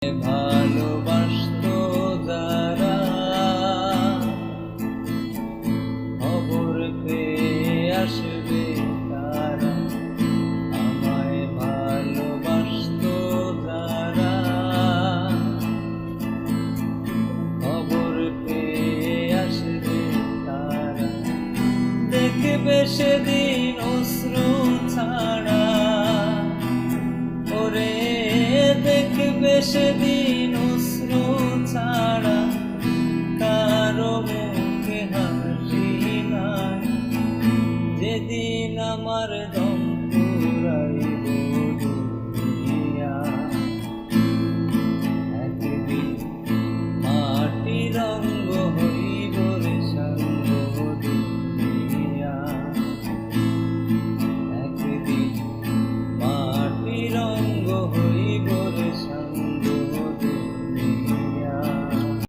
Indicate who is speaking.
Speaker 1: ভালোবাসতো যারা খবর পেয়ে আসবে তারা, আমায় ভালোবাসতো যারা খবর পেয়ে আসবে তারা, দেখবে সেদিন অশ্রু ছাড়া, ওরে দেখবে সেদিন